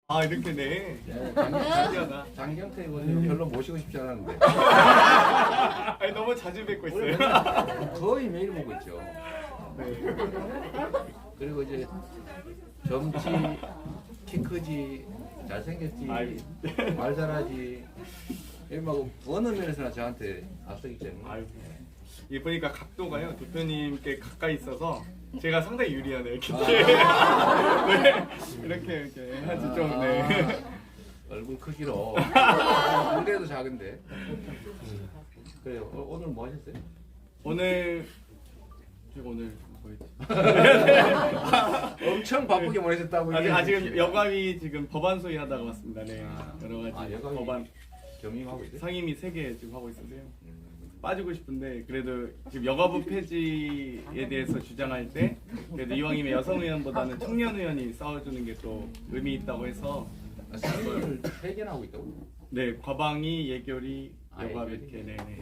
아 이렇게네. 장경태 의원님 별로 모시고 싶지 않았는데 아니 너무 자주 뵙고 있어요. 거의 매일 보고 있죠. 네. 그리고 이제 젊지, 키 크지, 잘생겼지, 아이. 말 잘하지. 막 어느 면에서나 저한테 앞서기 때문에. 아유. 이 보니까 각도가요 대표님께 가까이 있어서 제가 상당히 유리하네요. 이렇게 네. 이렇게 하지 좀. 네. 얼굴 크기로 무대도 작은데. 그래요. 오늘 뭐 하셨어요? 오늘 제가 오늘 거의 엄청 바쁘게 보내셨다고. 아직 여가위 지금 법안 소위하다가 왔습니다. 네. 여러 가지 여가위 법안 겸임하고 있어요? 상임위 3개 지금 하고 있어서요. 빠지고 싶은데 그래도 지금 여가부 폐지에 대해서 주장할 때 그래도 이왕이면 여성 의원보다는 청년 의원이 싸워주는 게 또 의미 있다고 해서 상임위를 3개나 하고 있다고? 네 과방위 예결위 여가부 예결위? 이렇게 네네.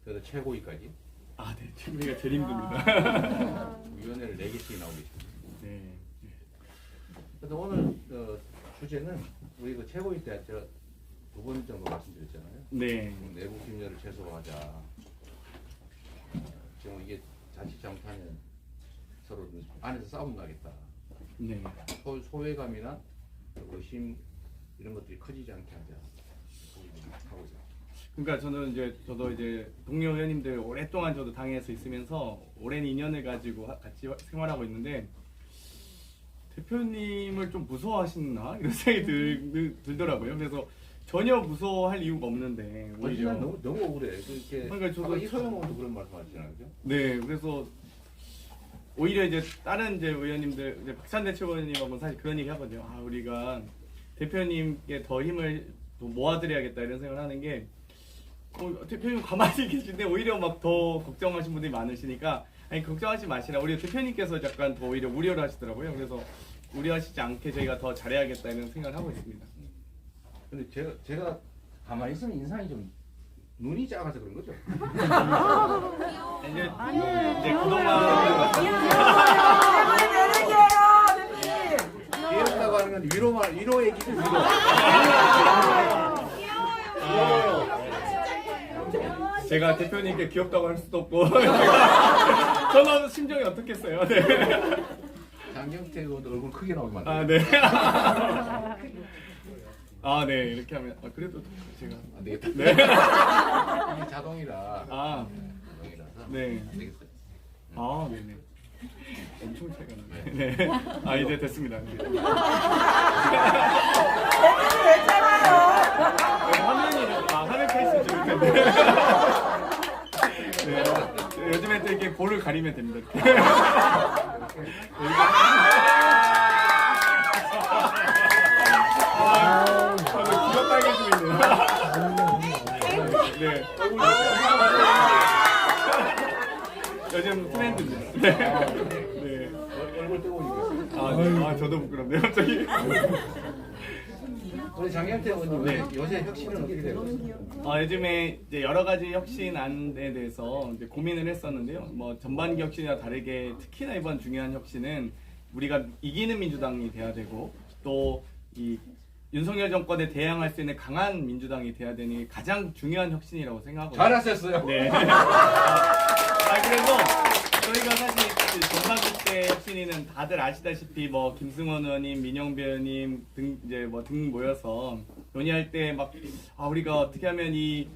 그래서 최고위까지? 아 네 최고위가 제일 힘듭니다. 위원회를 4개씩 나오고 있습니다. 네. 그래서 오늘 주제는 우리 그 최고위 때 제가 2번 정도 말씀드렸잖아요. 네. 내부 김열을 최소화하자. 지금 이게 자칫 잘못하면 서로 안에서 싸움 나겠다. 네. 소외감이나 의심 이런 것들이 커지지 않게 하자. 하고 있어요. 그러니까 저도 이제 동료 의원님들 오랫동안 저도 당에서 있으면서 오랜 인연을 가지고 같이 생활하고 있는데 대표님을 좀 무서워하시나 이런 생각이 들더라고요. 그래서 전혀 무서워할 이유가 없는데 오히려 너무 억울해. 그러니까 저도 이소영 의원도 그런 말씀하시잖아요, 그죠? 네 그래서 오히려 이제 다른 이제 의원님들 이제 박찬대 최고위원님하고는 사실 그런 얘기 하거든요. 아 우리가 대표님께 더 힘을 더 모아드려야겠다 이런 생각을 하는 게 대표님 가만히 계신데 오히려 막 더 걱정하신 분들이 많으시니까 아니 걱정하지 마시라. 오히려 대표님께서 약간 더 오히려 우려를 하시더라고요. 그래서 우려하시지 않게 저희가 더 잘해야겠다 이런 생각을 하고 있습니다. 근데 제가 가만히 있으면 인상이 좀 눈이 작아서 그런 거죠? 이제 그동안 귀엽다고 하는 건 위로 얘기죠, 위로. 제가 대표님께 귀엽다고 할 수도 없고 저는 심정이 어떻겠어요. 네. 장경태 의원도 얼굴 크게 나오게 만들어. 아 네. 아 네 이렇게 하면 그래도 제가 안 되겠다. 네. 이게 자동이라. 아 자동이라서. 네. 안 되겠어요. 아 네네. 엄청 차이가 나네. 네. 아 이제 됐습니다. 네. 화면 케이스 좀 텐데. 네. 요즘에 또 이렇게 볼을 가리면 됩니다. 귀가 빨개지고 있네요. 네. 요즘 트렌드인데. 네. 얼굴 뜨거우니까. 아, 저도 부끄럽네요, 갑자기. 우리 장경태 의원님 네. 요새 혁신은 어떻게 되고 있어요? 요즘에 이제 여러 가지 혁신안에 대해서 이제 고민을 했었는데요. 뭐 전반기 혁신이와 다르게 특히나 이번 중요한 혁신은 우리가 이기는 민주당이 돼야 되고 또 이 윤석열 정권에 대항할 수 있는 강한 민주당이 돼야 되니 가장 중요한 혁신이라고 생각하거든요. 잘하셨어요. 네. 그래서 저희가 사실 전반기 때 혁신위는 다들 아시다시피 뭐 김승원 의원님, 민영배 의원님 등 모여서 논의할 때 막 우리가 어떻게 하면 이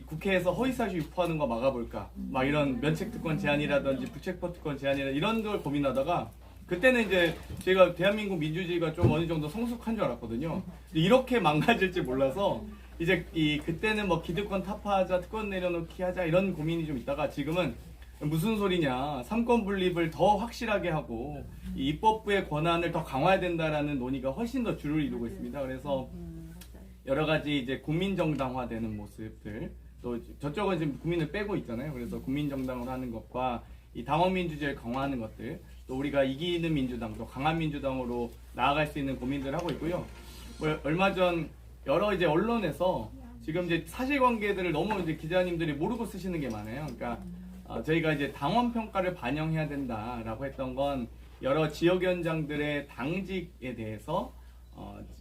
국회에서 허위사실 유포하는 거 막아볼까? 막 이런 면책특권 제한이라든지 부책법특권 제한이라 이런 걸 고민하다가 그때는 이제 제가 대한민국 민주주의가 좀 어느 정도 성숙한 줄 알았거든요. 이렇게 망가질 줄 몰라서 이제 그때는 뭐 기득권 타파하자, 특권 내려놓기 하자 이런 고민이 좀 있다가 지금은 무슨 소리냐, 삼권 분립을 더 확실하게 하고 이 입법부의 권한을 더 강화해야 된다라는 논의가 훨씬 더 주를 이루고 있습니다. 그래서 여러 가지 이제 국민정당화되는 모습들, 또 저쪽은 지금 국민을 빼고 있잖아요. 그래서 국민정당으로 하는 것과 이 당원민주주의를 강화하는 것들, 또 우리가 이기는 민주당, 또 강한 민주당으로 나아갈 수 있는 고민들을 하고 있고요. 뭐 얼마 전 여러 이제 언론에서 지금 이제 사실관계들을 너무 이제 기자님들이 모르고 쓰시는 게 많아요. 그러니까 저희가 이제 당원 평가를 반영해야 된다라고 했던 건 여러 지역위원장들의 당직에 대해서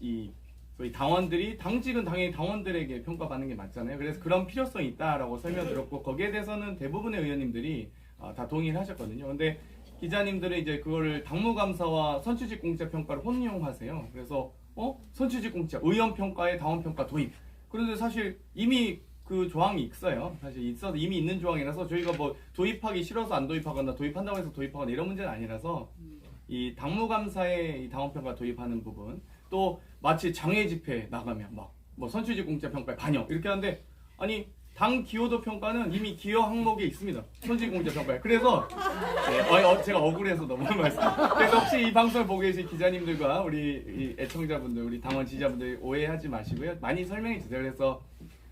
이 저희 당원들이 당직은 당연히 당원들에게 평가받는 게 맞잖아요. 그래서 그런 필요성이 있다라고 설명드렸고 거기에 대해서는 대부분의 의원님들이 다 동의를 하셨거든요. 근데 기자님들은 이제 그거를 당무감사와 선출직 공짜 평가를 혼용하세요. 그래서 선출직 공짜, 의원 평가에 당원 평가 도입. 그런데 사실 이미 그 조항이 있어요. 사실 있어서 이미 있는 조항이라서 저희가 뭐 도입하기 싫어서 안 도입하거나 도입한다고 해서 도입하거나 이런 문제는 아니라서 이 당무감사에 이 당원평가 도입하는 부분 또 마치 장외 집회 나가면 막 뭐 선출직 공짜 평가에 반영 이렇게 하는데 아니 당 기여도 평가는 이미 기여 항목에 있습니다. 선출직 공짜 평가에. 그래서 제가 억울해서 너무 말씀. 그래서 혹시 이 방송을 보고 계신 기자님들과 우리 이 애청자분들, 우리 당원 지지자분들 오해하지 마시고요. 많이 설명해 주세요. 그래서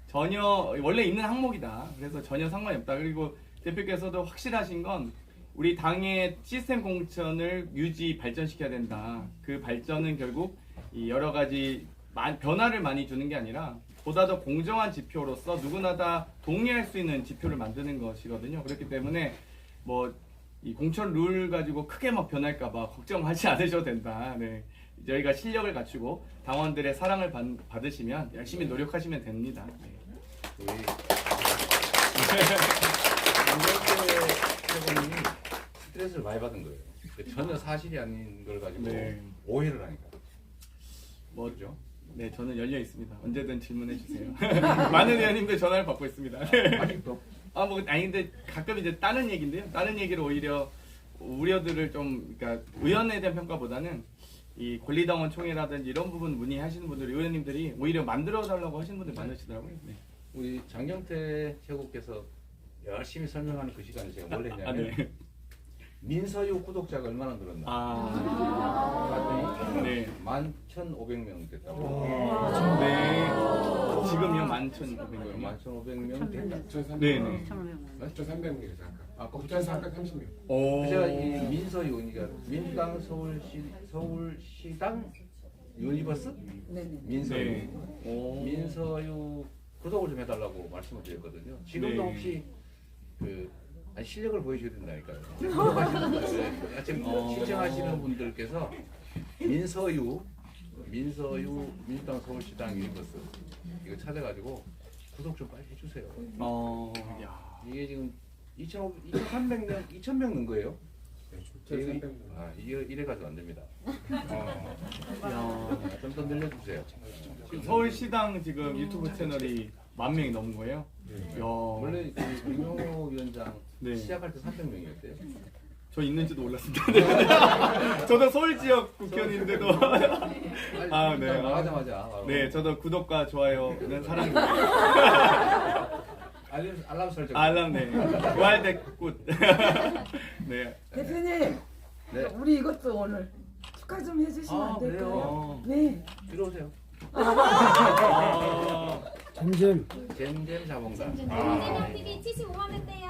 전혀 원래 있는 항목이다. 그래서 전혀 상관이 없다. 그리고 대표께서도 확실하신 건 우리 당의 시스템 공천을 유지 발전시켜야 된다. 그 발전은 결국 이 여러 가지 변화를 많이 주는 게 아니라 보다 더 공정한 지표로서 누구나 다 동의할 수 있는 지표를 만드는 것이거든요. 그렇기 때문에 뭐 이 공천 룰 가지고 크게 막 변할까봐 걱정하지 않으셔도 된다. 네. 저희가 실력을 갖추고 당원들의 사랑을 받으시면 열심히 노력하시면 됩니다. 네. 우리 장경태 최고님이 스트레스를 많이 받은 거예요. 전혀 사실이 아닌 걸 가지고 네. 오해를 하니까. 뭐죠? 네, 저는 열려 있습니다. 언제든 질문해 주세요. 많은 의원님들 전화를 받고 있습니다. 아직도 근데 가끔 이제 다른 얘기인데요. 다른 얘기를 오히려 우려들을 좀, 그러니까 의원에 대한 평가보다는 이 권리당원 총회라든지 이런 부분 문의하시는 분들, 의원님들이 오히려 만들어 달라고 하시는 분들 많으시더라고요. 네. 우리 장경태 최고께서 열심히 설명하는 그 시간에 제가 뭘 했냐면 네. 민서유 구독자가 얼마나 늘었나 봤더니 네. 11,500명 됐다고. 네. 지금요 11,500명. 11,500명 됐다. 1,300명. 네네. 1,300명이에요, 잠깐. 아, 9,430명. 오. 제가 이 민서유, 그러니까 민당 서울시당 유니버스 네네. 민서유 네. 오. 민서유 구독을 좀 해달라고 말씀을 드렸거든요. 지금도 네. 혹시 아니, 실력을 보여줘야 된다니까요. 구독하시는 분들, 지금 신청하시는 분들께서 민서유 민주당 서울시당 유니버스 이거 찾아가지고 구독 좀 빨리 해주세요. 야. 이게 지금 2,300명, 2,000명 는 거예요. 1,300명. 이래가지고 안 됩니다. 야. 좀 더 늘려주세요. 지금 서울시당 지금 유튜브 채널이 10,000명이 넘은 거예요? 야. 원래 그 윤영호 위원장 네. 시작할 때 300명이었대요. 저 있는지도 몰랐습니다. 네. 저도 서울 지역 국회의원인데도 아, 네. 나가자마자 바로 네, 저도 구독과 좋아요는 사랑입니다. 알람 설정. 알람 네. 좋아요 댓굿. 네. 대표님, 네. 우리 이것도 오늘 축하 좀 해주시면 안 될까요? 네. 들어오세요. 아, 점점 잼잼 자봉단. 김진영 TV 75만 했대요.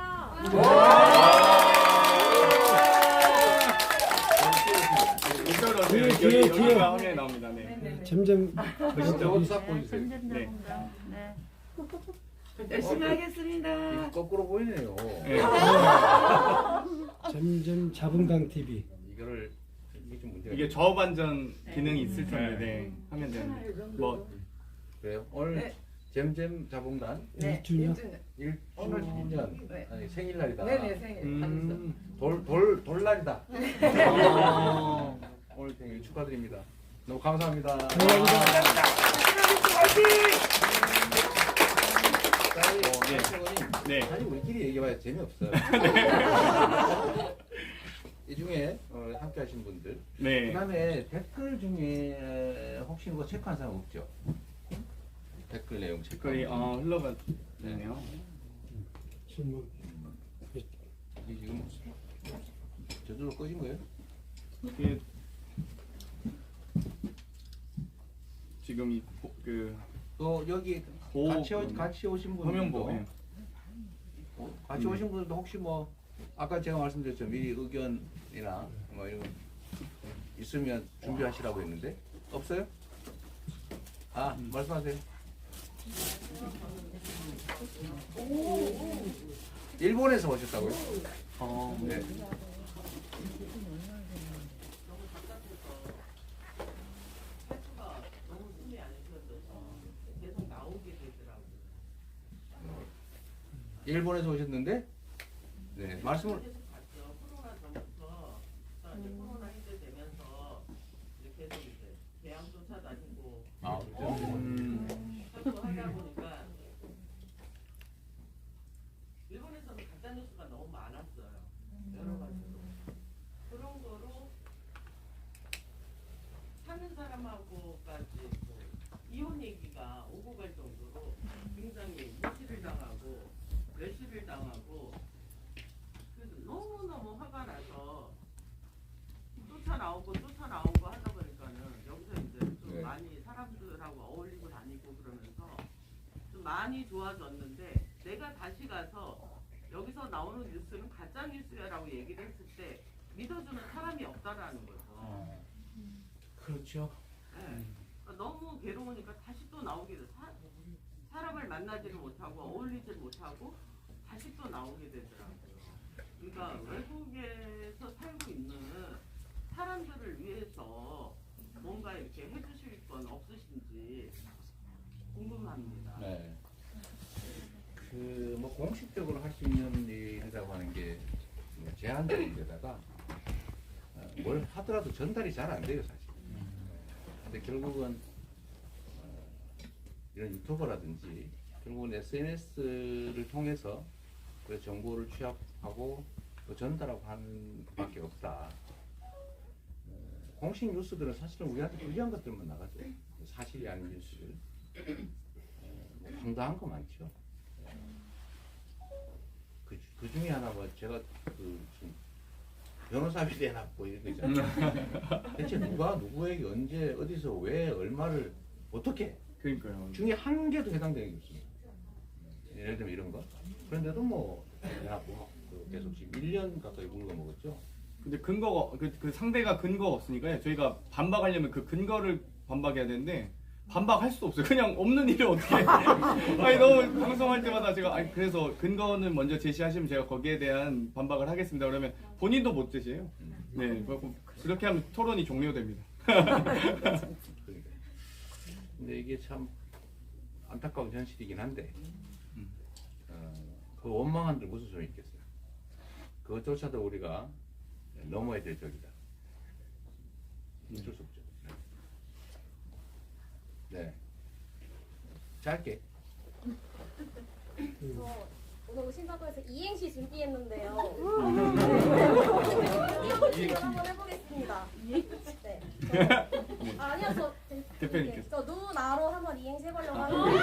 이쪽으로 오세요. 뒤에. 여기가 화면에 나옵니다. 네. 점점 저거 싹 보여주세요. 네. 열심히 하겠습니다. 이거 거꾸로 보이네요. 네. 점점 자bun당 TV. 이거를 이게 좀 문제가 이게 좌우 반전 기능이 있을 텐데 네. 하면 되는데 뭐 그래요. 오늘 네. 잼잼 자봉단 네. 1주년. 1주년 네. 아니 생일날이다. 네네 생일. 돌날이다. 오늘 생일 축하드립니다. 너무 감사합니다. 네. 사실 우리끼리 얘기해봐야 재미없어요. 이 중에 함께 하신 분들 네. 그다음에 댓글 중에 혹시 뭐 체크한 사람 없죠? 댓글 내용 체크. 댓글이 흘러가네요. 질문. 이게 지금 저절로 꺼진 거예요? 이게 지금 또 여기 보호 같이 오신 화면 분들도 보호. 네. 같이 오신 분들도 혹시 뭐 아까 제가 말씀드렸죠 미리 의견이나 뭐 이런 거 있으면 준비하시라고 했는데 없어요? 말씀하세요. 일본에서 오셨다고요? 네. 일본에서 오셨는데 네 말씀을 코로나 전부터 이제 코로나 해제되면서 이제 계속 이제 대양 쫓아다니고 하다 보니까 일본에서는 가짜 뉴스가 너무 많았어요. 여러 가지로 그런 거로 사는 사람하고까지 뭐 이혼 얘기가 오고 갈 정도로 굉장히 무시를 당하고 외시를 당하고 그래서 너무너무 화가 나서 쫓아나오고 하다 보니까는 여기서 이제 좀 네. 많이 사람들하고 어울리고 다니고 그러면서 좀 많이 좋아졌는데 내가 다시 가서 여기서 나오는 뉴스는 가짜 뉴스야라고 얘기를 했을 때 믿어주는 사람이 없다라는 거죠. 그렇죠. 네. 그러니까 너무 괴로우니까 다시 또 나오게 돼. 사람을 만나지를 못하고 어울리지를 못하고 다시 또 나오게 되더라고요. 그러니까 외국에서 살고 있는 사람들을 위해서 뭔가 이렇게 해주실 건 없으신지 궁금합니다. 네. 그 뭐 공식적으로 할 수 있는 일이라고 하는 게 제한적인 데다가 뭘 하더라도 전달이 잘 안 돼요 사실. 근데 결국은 이런 유튜버라든지 결국은 SNS를 통해서 그 정보를 취합하고 또 전달하고 하는 것밖에 없다. 공식 뉴스들은 사실은 우리한테 유리한 것들만 나가죠. 사실이 아닌 뉴스들. 뭐 황당한 거 많죠. 그 중에 하나 뭐 제가 그 지금 변호사 비대 해놨고 이런 거 있잖아요. 대체 누가 누구에게 언제 어디서 왜 얼마를 어떻게 그러니까요. 중에 한 개도 해당되는 게 없습니다. 예를 들면 이런 거. 그런데도 뭐 해놨고 계속 지금 1년 가까이 물고 먹었죠. 근데 근거가 그 상대가 근거가 없으니까요. 저희가 반박하려면 그 근거를 반박해야 되는데 반박할 수도 없어요. 그냥 없는 일을 어떻게 해. 아니 너무 방송할 때마다 제가 아니 그래서 근거는 먼저 제시하시면 제가 거기에 대한 반박을 하겠습니다. 그러면 본인도 못 제시해요. 네, 그렇게 하면 토론이 종료됩니다. 그러니까. 근데 이게 참 안타까운 현실이긴 한데 그 원망한들 무슨 소용이 있겠어요. 그것조차도 우리가 넘어야 될 적이다. 어쩔 수 없죠. 네. 짧게. 저 오늘 오신다고 해서 이행시 준비했는데요. 이행시 한번 해보겠습니다. 네. 아니요, 저 대표님께서. 저 누나로 한번 이행시 해보려고 하는데.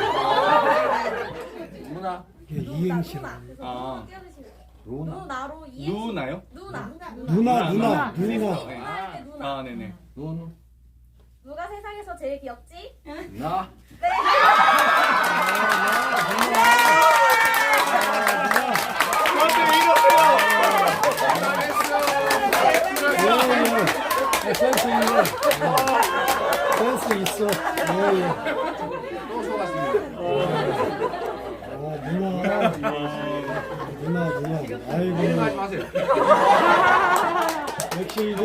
누나. 이게 이행시로. 누나. 그래서 아. 띄워주시면 돼요. 누나. 누나로 이행시. 누나요? 누나. 누나. 누나. 누나. 아, 네네. 눈. 누가 세상에서 제일 귀엽지? 나. 네. 저한테 왜 이러세요? 센스 있네. 센스 있어. 또 속았습니다. 누나. 아이고. 이러지 마세요. 역시 이제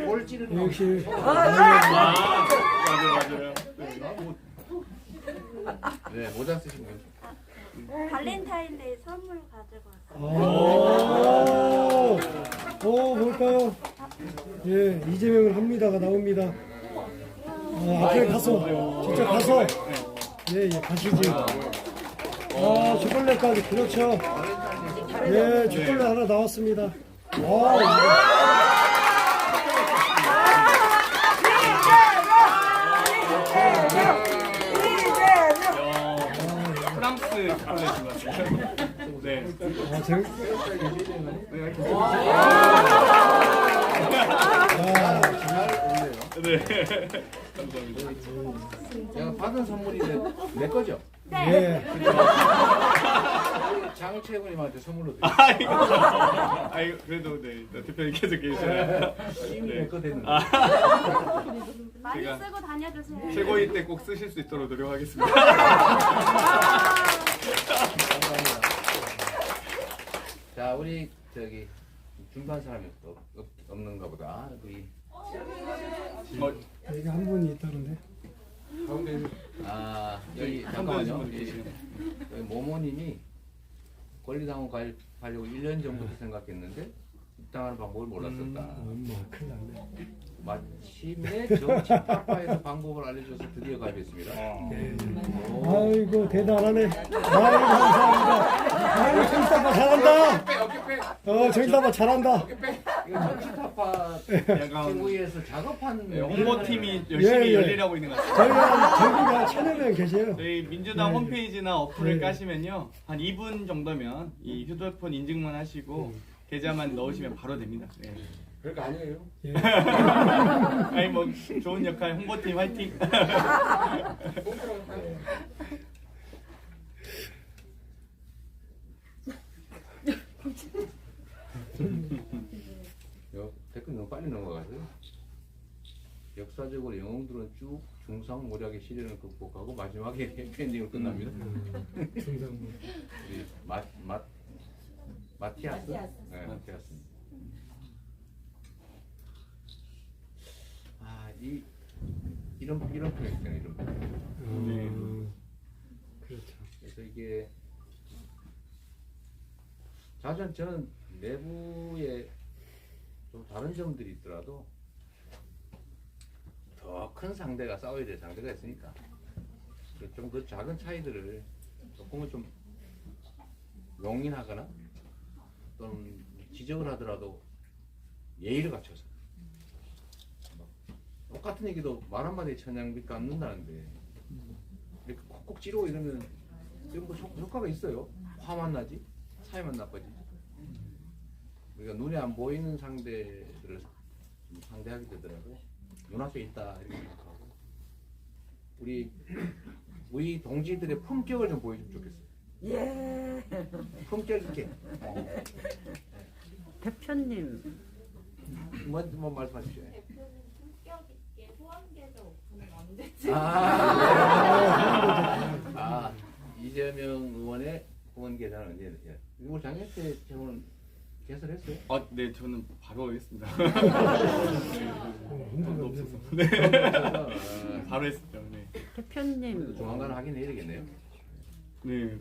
볼 찌르는 역시 맞아요. 네, 모자 쓰신 분. 발렌타인데이 선물 가지고 왔어요. 뭘까요? 예, 이재명을 합니다가 나옵니다. 앞에 가서, 직접 가서, 예, 가시지. 초콜릿까지, 그렇죠. 예, 초콜릿 하나 나왔습니다. 프랑스 초콜릿인 것 같아요. 네. 네. 감사합니다. 제가 받은 선물이 내 거죠? 예. 장채훈님한테 선물로 드릴게요. 아이고, 그래도 네, 대표님께서 계시잖아요. 이미 내 거 됐는데. 많이 제가 쓰고 다녀주세요. 최고일 때 꼭 쓰실 수 있도록 노력하겠습니다. 자, 우리 저기 중간 사람이 또 없는가 보다. 우리 여기 한 분이 있다는데. 여기 한 잠깐만요. 분 계시네요. 여기 모모님이 권리당원 가입하려고 1년 전부터 생각했는데 입당하는 방법을 몰랐었다. 엄마 큰일 났네. 마침내 정치파파에서 방법을 알려줘서 드디어 가입했습니다. 아이고 대단하네. 아이고 감사합니다. 아이고 정치타파 잘한다. 정치타파 잘한다. 이거 정치파파 약간 최고위에서 작업하는 네, 홍보팀이 열심히 예. 열일하고 있는 것 같아요. 저희가 전국에 한 1000여 명 계세요. 저희 민주당 네. 홈페이지나 어플을 네. 까시면요 한 2분 정도면 이 휴대폰 인증만 하시고 계좌만 넣으시면 바로 됩니다. 네. 별거 아니에요. 예. 아니 뭐 좋은 역할 홍보팀 화이팅. 댓글 너무 빨리 넘어가세요. 역사적으로 영웅들은 쭉 중상모략의 시련을 극복하고 마지막에 해피엔딩으로 끝납니다. 중상모. 우리 마티아스? 네, 마티아스. 이런 표현 있잖아요. 이런 표현. 네. 그렇죠. 그래서 이게 사실 저는 내부에 좀 다른 점들이 있더라도 더 큰 상대가 싸워야 될 상대가 있으니까 좀 그 작은 차이들을 조금은 좀 용인하거나 또는 지적을 하더라도 예의를 갖춰서 똑같은 얘기도 말 한마디에 천냥빚 갚는다는데 이렇게 콕콕 찌르고 이러면 뭐 효과가 있어요. 화만 나지 사회만 나빠지지. 우리가 눈에 안 보이는 상대들을 좀 상대하게 되더라도 눈앞에 있다 이렇게 생각하고 우리 동지들의 품격을 좀 보여주면 좋겠어요. 예. 품격 있게. 대표님 뭐 말씀하십시오. 대표는 품격 있게 후원계좌 오픈은 언제쯤? 이재명 의원의 후원 계좌는 언제 해요? 이거 작년 때 저는 개설했어요. 네 저는 바로 하겠습니다. 홍보가 없어서. 없어서. 네. 바로 했었죠. 네. 대표님 조만간 하긴 해야 되겠네요. 네.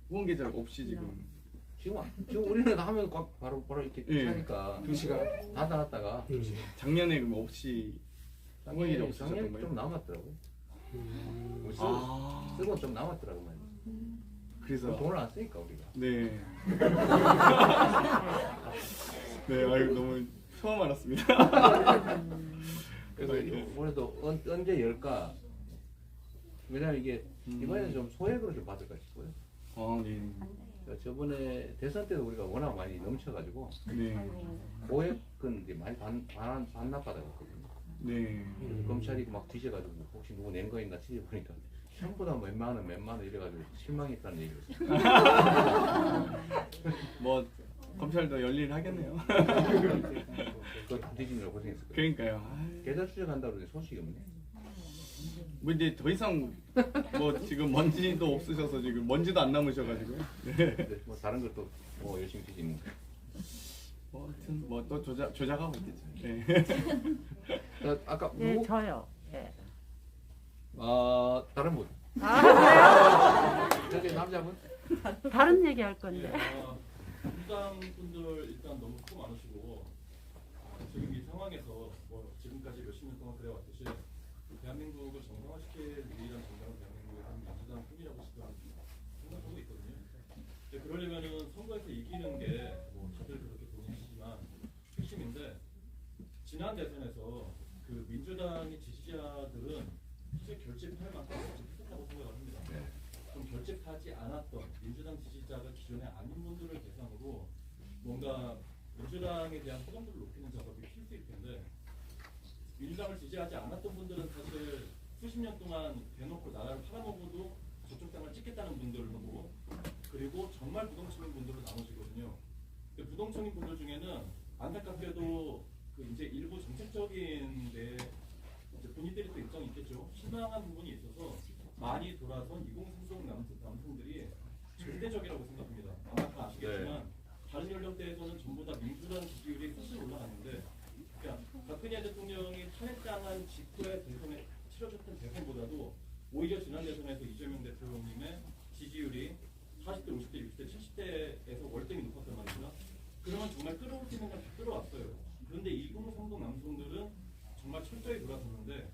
후원 계좌 없이 지금. 지금 우리는 하면 꽉 바로 이렇게 예. 하니까 2시간. 닫아놨다가 작년에 그럼 없이 후원 계좌 없으셨던 작년에 거예요? 좀 남았더라고요. 아. 쓰고 좀 남았더라고요. 그래서 돈을 안 쓰니까 우리가. 네. 네, 아유 너무 처음 알았습니다. 그래서 올해도 언제 열까? 왜냐면 이게 이번에는 좀 소액으로 좀 받을까 싶고요. 네. 저번에 대선 때도 우리가 워낙 많이 넘쳐가지고 네. 고액은 이제 많이 반납받아갔거든요. 네. 검찰이 막 뒤져가지고 혹시 누구 낸 거 있나 뒤져보니까 전부 다 몇만 원 이래가지고 실망했다는 얘기를 했어요. 뭐 검찰도 열일 하겠네요. 그거 뒤지느라 고생했을 거예요. 그러니까요. 아유, 계좌 추적한다고 그러는데 소식이 없네. 뭐 이제 더 이상 뭐 지금 먼지도 없으셔서 지금 먼지도 안 남으셔가지고요. 네. 근데 뭐 다른 것도 뭐 열심히 뒤지는 거. 뭐 하여튼 뭐 또 조작하고 있겠죠. 네. 아까 예 누구? 저요. 예. 다른 분. 저기 남자분? 다른 얘기 할 건데. 민주당 분들 일단 너무 수고 많으시고 지금 이 상황에서 뭐 지금까지 몇십 년 동안 그래왔듯이 대한민국을 정상화시킬 유일한 정당은 대한민국의 한 민주당 뿐이라고 생각하고 있거든요. 근데 그러려면은 선거에서 이기는 게 뭐 다들 그렇게 동의하시지만 핵심인데 지난 대선에서 그 민주당의 지지자들은 사실 결집할 만큼 결집했다고 생각을 합니다. 좀 결집하지 않았던 민주당 지지자가 기존에 아닌 분들을 대상으로 뭔가 민주당에 대한 호감도를 높이는 작업이 필수일 텐데 민주당을 지지하지 않았던 분들은 사실 수십 년 동안 대놓고 나라를 팔아먹어도 저쪽 당을 찍겠다는 분들하고 그리고 정말 부동층인 분들로 나눠지거든요. 근데 부동층인 분들 중에는 안타깝게도 그 이제 일부 정책적인 데 이제 본인들이 또 입장이 있겠죠. 실망한 부분이 있어서 많이 돌아선 2030 남성들이 절대적이라고 생각합니다. 아마 다 아시겠지만 다른 연령대에서는 전부 다 민주당 지지율이 훨씬 올라갔는데 그러니까 박근혜 대통령이 탄핵당한 직후에 대선에 치러졌던 대선보다도 오히려 지난 대선에서 이재명 대표님의 지지율이 40대, 50대, 60대, 70대 30대에서 월등히 높았단 말이죠. 그러면 정말 끌어올 수 있는 건 다 끌어왔어요. 그런데 20, 30 남성들은 정말 철저히 돌아섰는데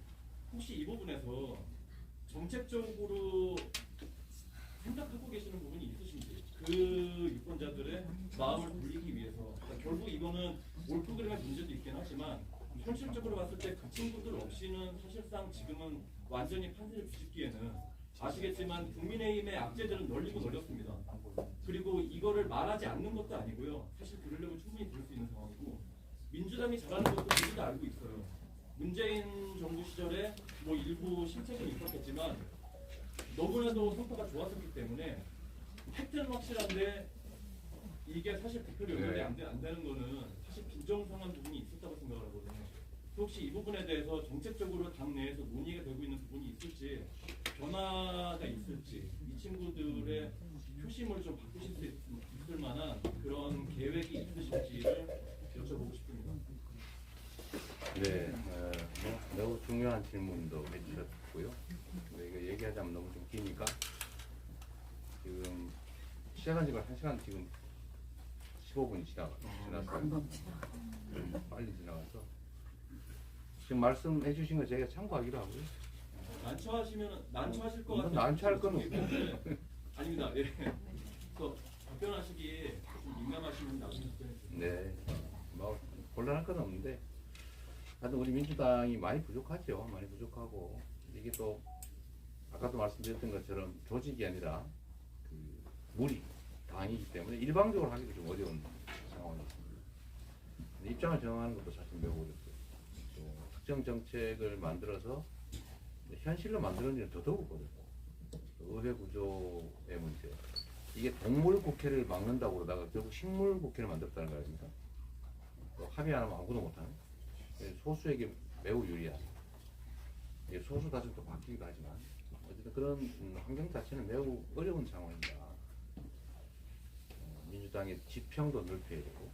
혹시 이 부분에서 정책적으로 생각하고 계시는 부분이 있으신지 그 유권자들의 마음을 돌리기 위해서 그러니까 결국 이거는 올프그램의 문제도 있긴 하지만 현실적으로 봤을 때 그 친구들 없이는 사실상 지금은 완전히 판세를 뒤집기에는 아시겠지만 국민의힘의 악재들은 널리고 널렸습니다. 그리고 이거를 말하지 않는 것도 아니고요. 사실 들으려면 충분히 들을 수 있는 상황이고 민주당이 잘하는 것도 모두 다 알고 있어요. 문재인 정부 시절에 뭐 일부 실책은 있었겠지만 너무나도 성과가 좋았었기 때문에 팩트는 확실한데 이게 사실 대표로 연결이 안 되는 거는 사실 빈정상한 부분이 있었다고 생각을 하거든요. 혹시 이 부분에 대해서 정책적으로 당 내에서 논의가 되고 있는 부분이 있을지 변화가 있을지 이 친구들의 표심을 좀 바꾸실 수 있을 만한 그런 계획이 있으실지를 여쭤보고 싶습니다. 네, 뭐 매우 중요한 질문도 해주셨고요. 이거 얘기하자면 너무 좀 기니까 지금 시작한 지가 1시간 지금 15분이 지났어요. 빨리 지나가서 지금 말씀해 주신 거 제가 참고하기로 하고요. 난처하실 것 같아요. 난처할 건 없고. 아닙니다. 예. 그래서 답변하시기에 좀 민감하시면 나중에 답변해 주세요. 네, 뭐 곤란할 건 없는데 하여튼 우리 민주당이 많이 부족하죠. 많이 부족하고 이게 또 아까도 말씀드렸던 것처럼 조직이 아니라 그 무리 당이기 때문에 일방적으로 하기도 좀 어려운 상황이 있습니다. 입장을 정하는 것도 사실 매우 어렵고요. 또 특정 정책을 만들어서 현실로 만드는 일은 더더욱 어렵고 의회 구조의 문제 이게 동물 국회를 막는다고 그러다가 결국 식물 국회를 만들었다는 거 아닙니까? 또 합의 안 하면 아무도 못하는 소수에게 매우 유리한 소수 다수는 또 바뀌기도 하지만 어쨌든 그런 환경 자체는 매우 어려운 상황입니다. 민주당의 지평도 넓혀야 되고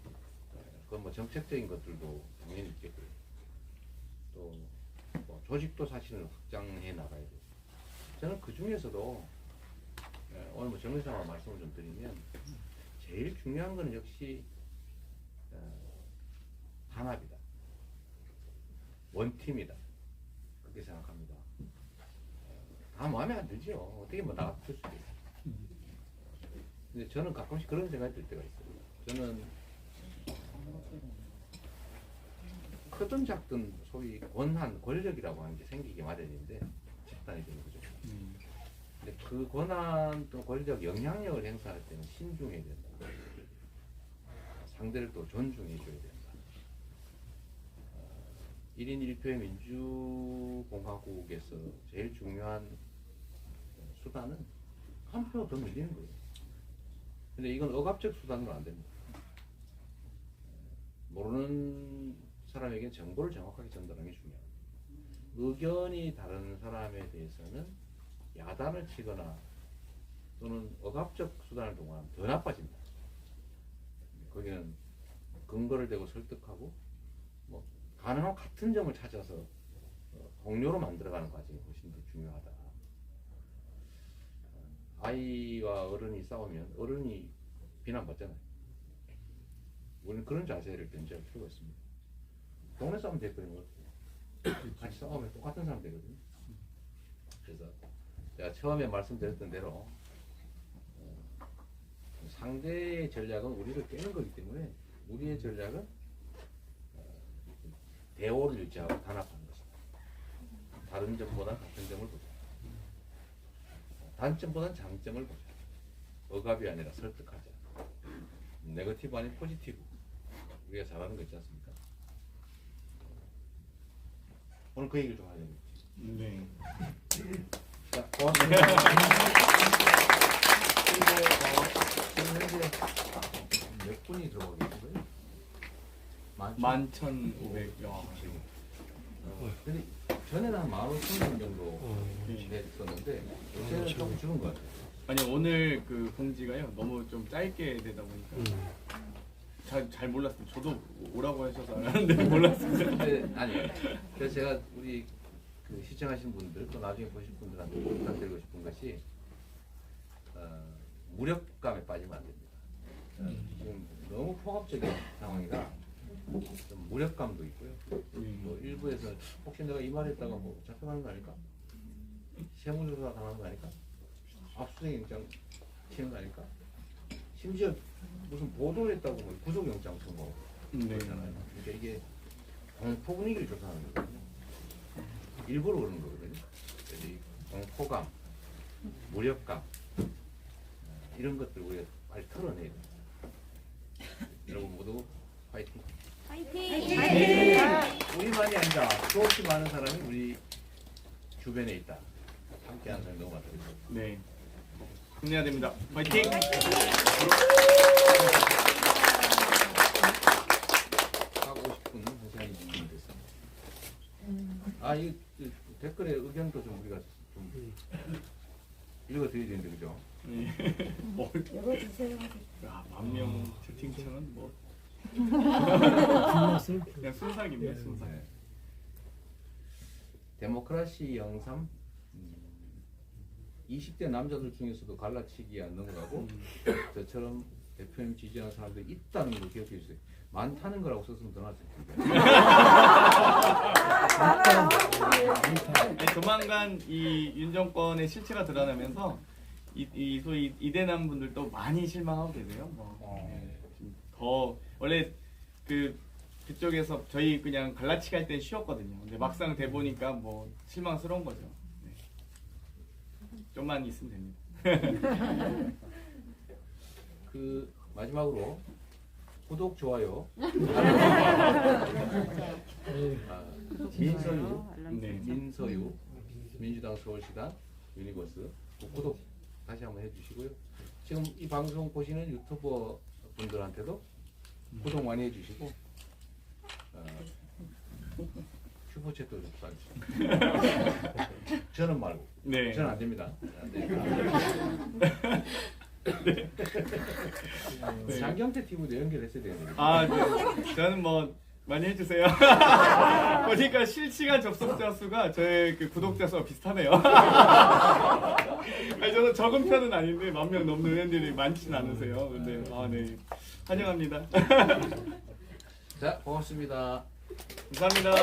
그건 뭐 정책적인 것들도 당연히 있겠고요. 또 뭐 조직도 사실은 확장해 나가야 되고 저는 그 중에서도 오늘 뭐 정의상화 말씀을 좀 드리면 제일 중요한 건 역시 단합이다. 원팀이다. 그렇게 생각합니다. 다 마음에 안 들죠. 어떻게 뭐 나가줄 수도 있어요. 근데 저는 가끔씩 그런 생각이 들 때가 있어요. 저는 크든 작든 소위 권한, 권력이라고 하는 게 생기기 마련인데 집단이 되는 거죠. 근데 그 권한 또 권력, 영향력을 행사할 때는 신중해야 된다. 상대를 또 존중해 줘야 된다. 1인 1표의 민주공화국에서 제일 중요한 수단은 한 표 더 늘리는 거예요. 근데 이건 억압적 수단으로 안 됩니다. 모르는 사람에게 정보를 정확하게 전달하는 게 중요합니다. 의견이 다른 사람에 대해서는 야단을 치거나 또는 억압적 수단을 동원하면 더 나빠집니다. 거기는 근거를 대고 설득하고 뭐 가능한 같은 점을 찾아서 동료로 만들어가는 과정이 훨씬 더 중요하다. 아이와 어른이 싸우면 어른이 비난받잖아요. 우리는 그런 자세를 견지할 필요가 있습니다. 동네 싸움 돼버리는 것 같아요. 같이 싸우면 똑같은 사람 되거든요. 그래서 제가 처음에 말씀드렸던 대로 상대의 전략은 우리를 깨는 거기 때문에 우리의 전략은 대오를 유지하고 단합하는 것입니다. 다른 점보다 같은 점을 보자. 단점보다 장점을 보자. 억압이 아니라 설득하자. 네거티브 아닌 포지티브. 우리가 잘하는 거 있지 않습니까? 오늘 그 얘기를 좀 하려고 했지. 네. 자, 고맙습니다. 지금 현재 몇 분이 들어가고 계신 거예요? 11,500여. 근데 전에는 한 15,000명 정도 됐었는데 요새는 조금 줄은 것 같아요. 아니 오늘 그 공지가요 너무 좀 짧게 되다 보니까 잘 몰랐어요. 저도 오라고 하셔서 안 하는데 몰랐어요. 근데 아니 그래서 제가 우리 그 시청하신 분들 또 나중에 보실 분들한테 부탁드리고 싶은 것이 무력감에 빠지면 안 됩니다. 지금 너무 폭압적인 상황이라 좀 무력감도 있고요. 뭐 일부에서 혹시 내가 이 말했다가 뭐 잡혀가는 거 아닐까? 세무조사 당하는 거 아닐까? 압수수색영장 치는 거 아닐까? 심지어 무슨 보도를 했다고 뭐 구속영장 선고 그러잖아요. 그러니까 이게 공포 분위기를 조성하는 거거든요. 일부러 그러는 거거든요. 그래서 이 공포감, 무력감 이런 것들 우리가 빨리 털어내야 돼요. 여러분 모두 파이팅! 파이팅! 우리만이 아니라 수없이 많은 사람이 우리 주변에 있다. 함께하는 사람이 너무 많다. 네. 힘내야 됩니다. 파이팅! 하고 50분, 1시간이 됐습니다. 아, 이 댓글에 의견도 좀 우리가 좀 읽어드려야 되는데, 그죠? 네. 이거 주세요. 야, 10,000명 채팅창은 뭐 불났을 그냥 순삭입니다. 순삭. 네. 데모크라시 영상 20대 남자들 중에서도 갈라치기가 넘어가고 저처럼 대표님 지지하는 사람들이 있다는 걸 기억해 주세요. 많다는 거라고 썼으면 더 낫을 텐데. 네, 조만간 이 윤 정권의 실체가 드러나면서 이 소위 이대남 분들도 많이 실망하고 계세요. 지금 더 원래 그쪽에서 저희 그냥 갈라치기 할 땐 쉬웠거든요. 근데 막상 돼 보니까 뭐 실망스러운 거죠. 네. 좀만 있으면 됩니다. 그 마지막으로 구독, 좋아요. 민서유, 네. 민서유, 민주당 서울시당 유니버스 구독 다시 한번 해주시고요. 지금 이 방송 보시는 유튜버 분들한테도 구독 많이 해주시고 슈퍼챗도 좀 쏴주시고 저는 말고 네. 저는 안 됩니다. 안 됩니다. 장경태 TV도 연결했어야 되는데. 아, 네. 저는 뭐 많이 해주세요. 보니까 실시간 접속자 수가 저의 그 구독자 수와 비슷하네요. 아니, 저는 적은 편은 아닌데 10,000명 넘는 의원들이 많지는 않으세요. 근데 네. 환영합니다. 자, 고맙습니다. 감사합니다.